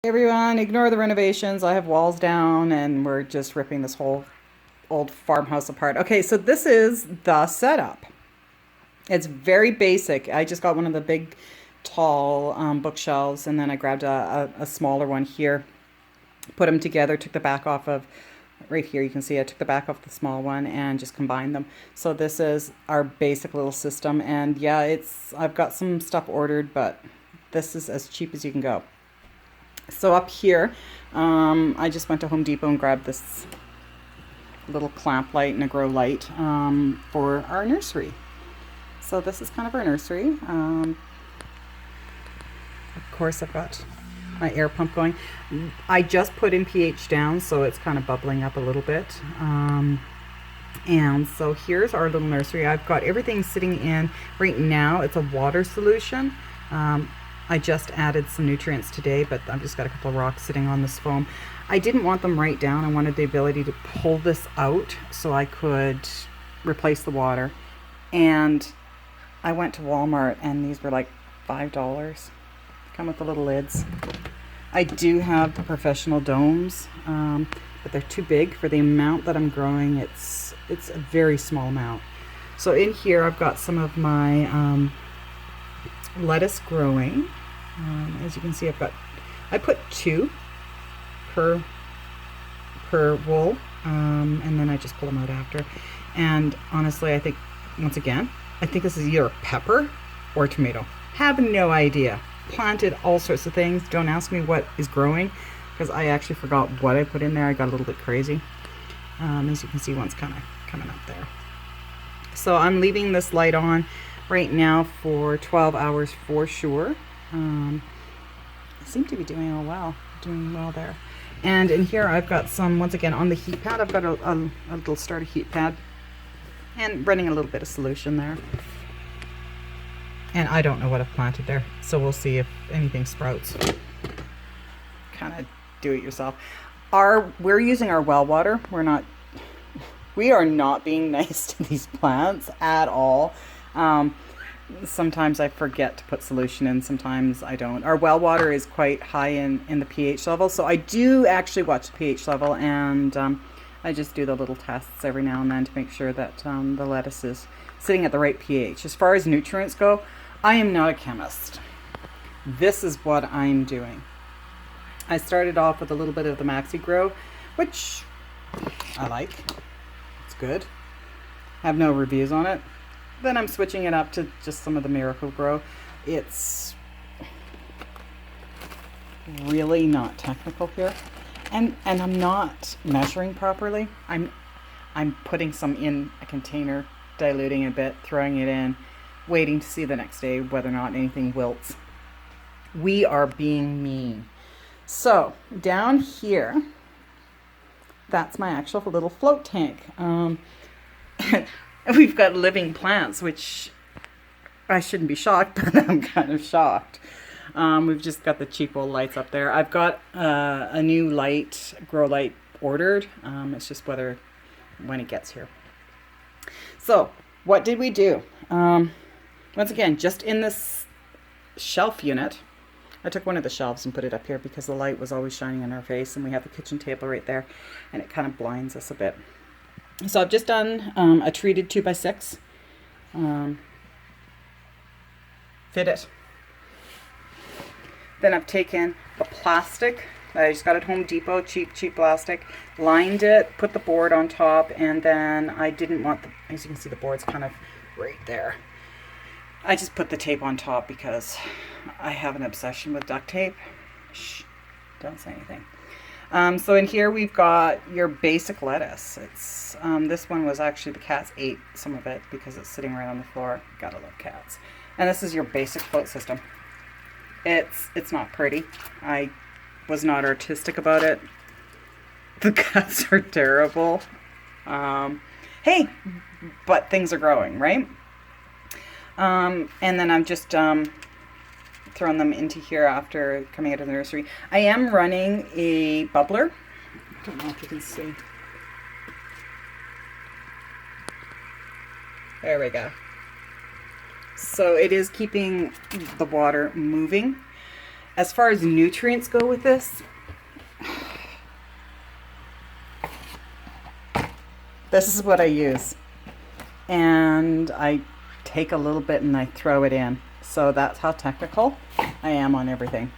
Hey everyone, ignore the renovations. I have walls down and we're just ripping this whole old farmhouse apart. Okay, so this is the setup. It's very basic. I just got one of the big, tall bookshelves, and then I grabbed a smaller one here, put them together, took the back off of, right here you can see I took the back off the small one and just combined them. So this is our basic little system, and yeah, I've got some stuff ordered, but this is as cheap as you can go. So up here, I just went to Home Depot and grabbed this little clamp light and a grow light for our nursery. So this is kind of our nursery. Of course, I've got my air pump going. I just put in pH down, so it's kind of bubbling up a little bit. And so here's our little nursery. I've got everything sitting in right now. It's a water solution. I just added some nutrients today, but I've just got a couple of rocks sitting on this foam. I didn't want them right down. I wanted the ability to pull this out so I could replace the water. And I went to Walmart and these were like $5. Come with the little lids. I do have the professional domes, but they're too big for the amount that I'm growing. It's a very small amount. So in here I've got some of my lettuce growing. As you can see, I put 2 per wool, and then I just pull them out after. And honestly, I think, once again, I think this is either pepper or tomato. Have no idea. Planted all sorts of things. Don't ask me what is growing, because I actually forgot what I put in there. I got a little bit crazy. As you can see, one's kind of coming up there. So I'm leaving this light on right now for 12 hours for sure. I seem to be doing well there. And in here I've got some, once again, on the heat pad, I've got a little starter heat pad and running a little bit of solution there. And I don't know what I've planted there, so we'll see if anything sprouts. Kind of do it yourself. We're using our well water. We are not being nice to these plants at all. Sometimes I forget to put solution in, sometimes I don't. Our well water is quite high in the pH level, so I do actually watch the pH level, and I just do the little tests every now and then to make sure that the lettuce is sitting at the right pH. As far as nutrients go, I am not a chemist. This is what I'm doing. I started off with a little bit of the Maxi Grow, which I like. It's good. I have no reviews on it. Then I'm switching it up to just some of the Miracle Grow. It's really not technical here, and I'm not measuring properly. I'm putting some in a container, diluting a bit, throwing it in, waiting to see the next day whether or not anything wilts. We are being mean. So down here, that's my actual little float tank. We've got living plants, which I shouldn't be shocked, but I'm kind of shocked. We've just got the cheap old lights up there. I've got a new grow light ordered. It's just when it gets here. So what did we do? Once again, just in this shelf unit, I took one of the shelves and put it up here because the light was always shining in our face, and we have the kitchen table right there, and it kind of blinds us a bit. So I've just done a treated 2x6. Fit it. Then I've taken the plastic that I just got at Home Depot, cheap plastic, lined it, put the board on top, and then I didn't want as you can see, the board's kind of right there. I just put the tape on top because I have an obsession with duct tape. Shh, don't say anything. So in here we've got your basic lettuce. This one was actually, the cats ate some of it because it's sitting right on the floor. Gotta love cats. And this is your basic float system. It's not pretty. I was not artistic about it. The cats are terrible. Hey, but things are growing, right? And then I'm just thrown them into here after coming out of the nursery. I am running a bubbler. I don't know if you can see. There we go. So it is keeping the water moving. As far as nutrients go with this, this is what I use. And I take a little bit and I throw it in. So that's how technical I am on everything.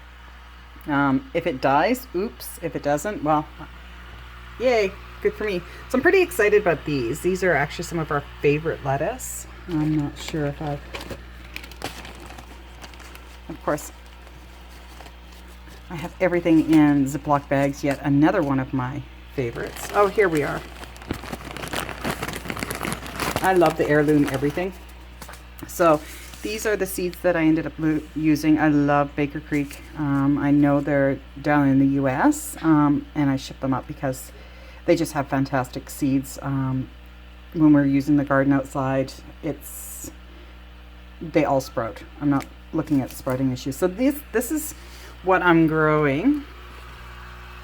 If it dies, oops. If it doesn't, well, yay, good for me. So I'm pretty excited about these. These are actually some of our favorite lettuce. I'm not sure if I've... Of course, I have everything in Ziploc bags, yet another one of my favorites. Oh, here we are. I love the heirloom everything. So these are the seeds that I ended up using. I love Baker Creek. I know they're down in the US, and I ship them up because they just have fantastic seeds. When we're using the garden outside, they all sprout. I'm not looking at sprouting issues. So this is what I'm growing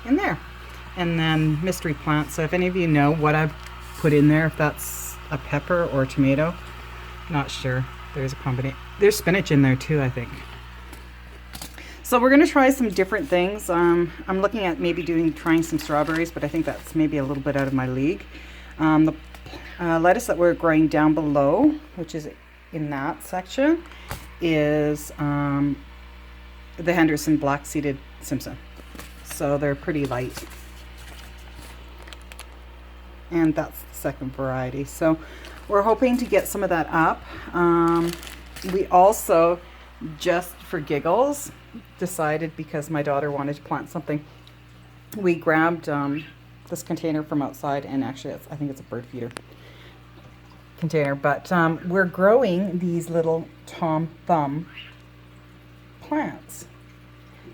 in there. And then mystery plants. So if any of you know what I've put in there, if that's a pepper or tomato, not sure. There's a combination. There's spinach in there too, I think. So we're going to try some different things. I'm looking at maybe trying some strawberries, but I think that's maybe a little bit out of my league. The lettuce that we're growing down below, which is in that section, is the Henderson black-seeded Simpson. So they're pretty light. And that's the second variety. So we're hoping to get some of that up. We also, just for giggles, decided, because my daughter wanted to plant something, we grabbed this container from outside, and actually I think it's a bird feeder container, but we're growing these little Tom Thumb plants.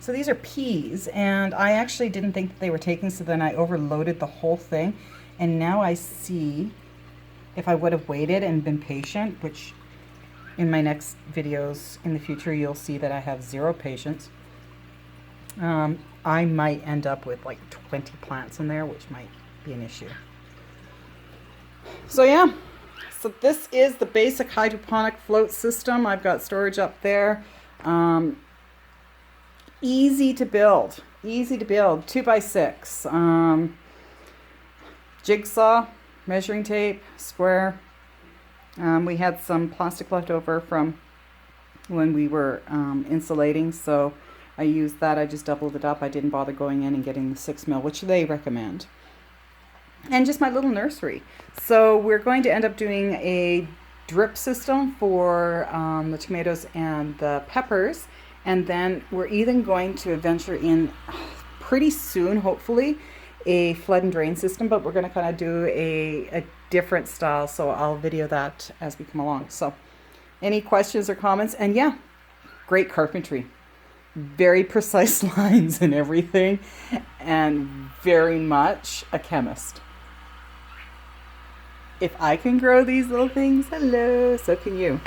So these are peas, and I actually didn't think that they were taking, so then I overloaded the whole thing, and now I see, if I would have waited and been patient, which in my next videos in the future you'll see that I have zero patience, I might end up with like 20 plants in there, which might be an issue. So yeah, so this is the basic hydroponic float system. I've got storage up there. Easy to build, 2x6. Jigsaw, measuring tape, square. We had some plastic left over from when we were insulating, so I used that. I just doubled it up. I didn't bother going in and getting the 6 mil, which they recommend. And just my little nursery. So we're going to end up doing a drip system for the tomatoes and the peppers, and then we're even going to venture in pretty soon, hopefully, a flood and drain system, but we're going to kind of do a different style, so I'll video that as we come along. So any questions or comments? And yeah, great carpentry, very precise lines and everything, and very much a chemist. If I can grow these little things, hello, so can you.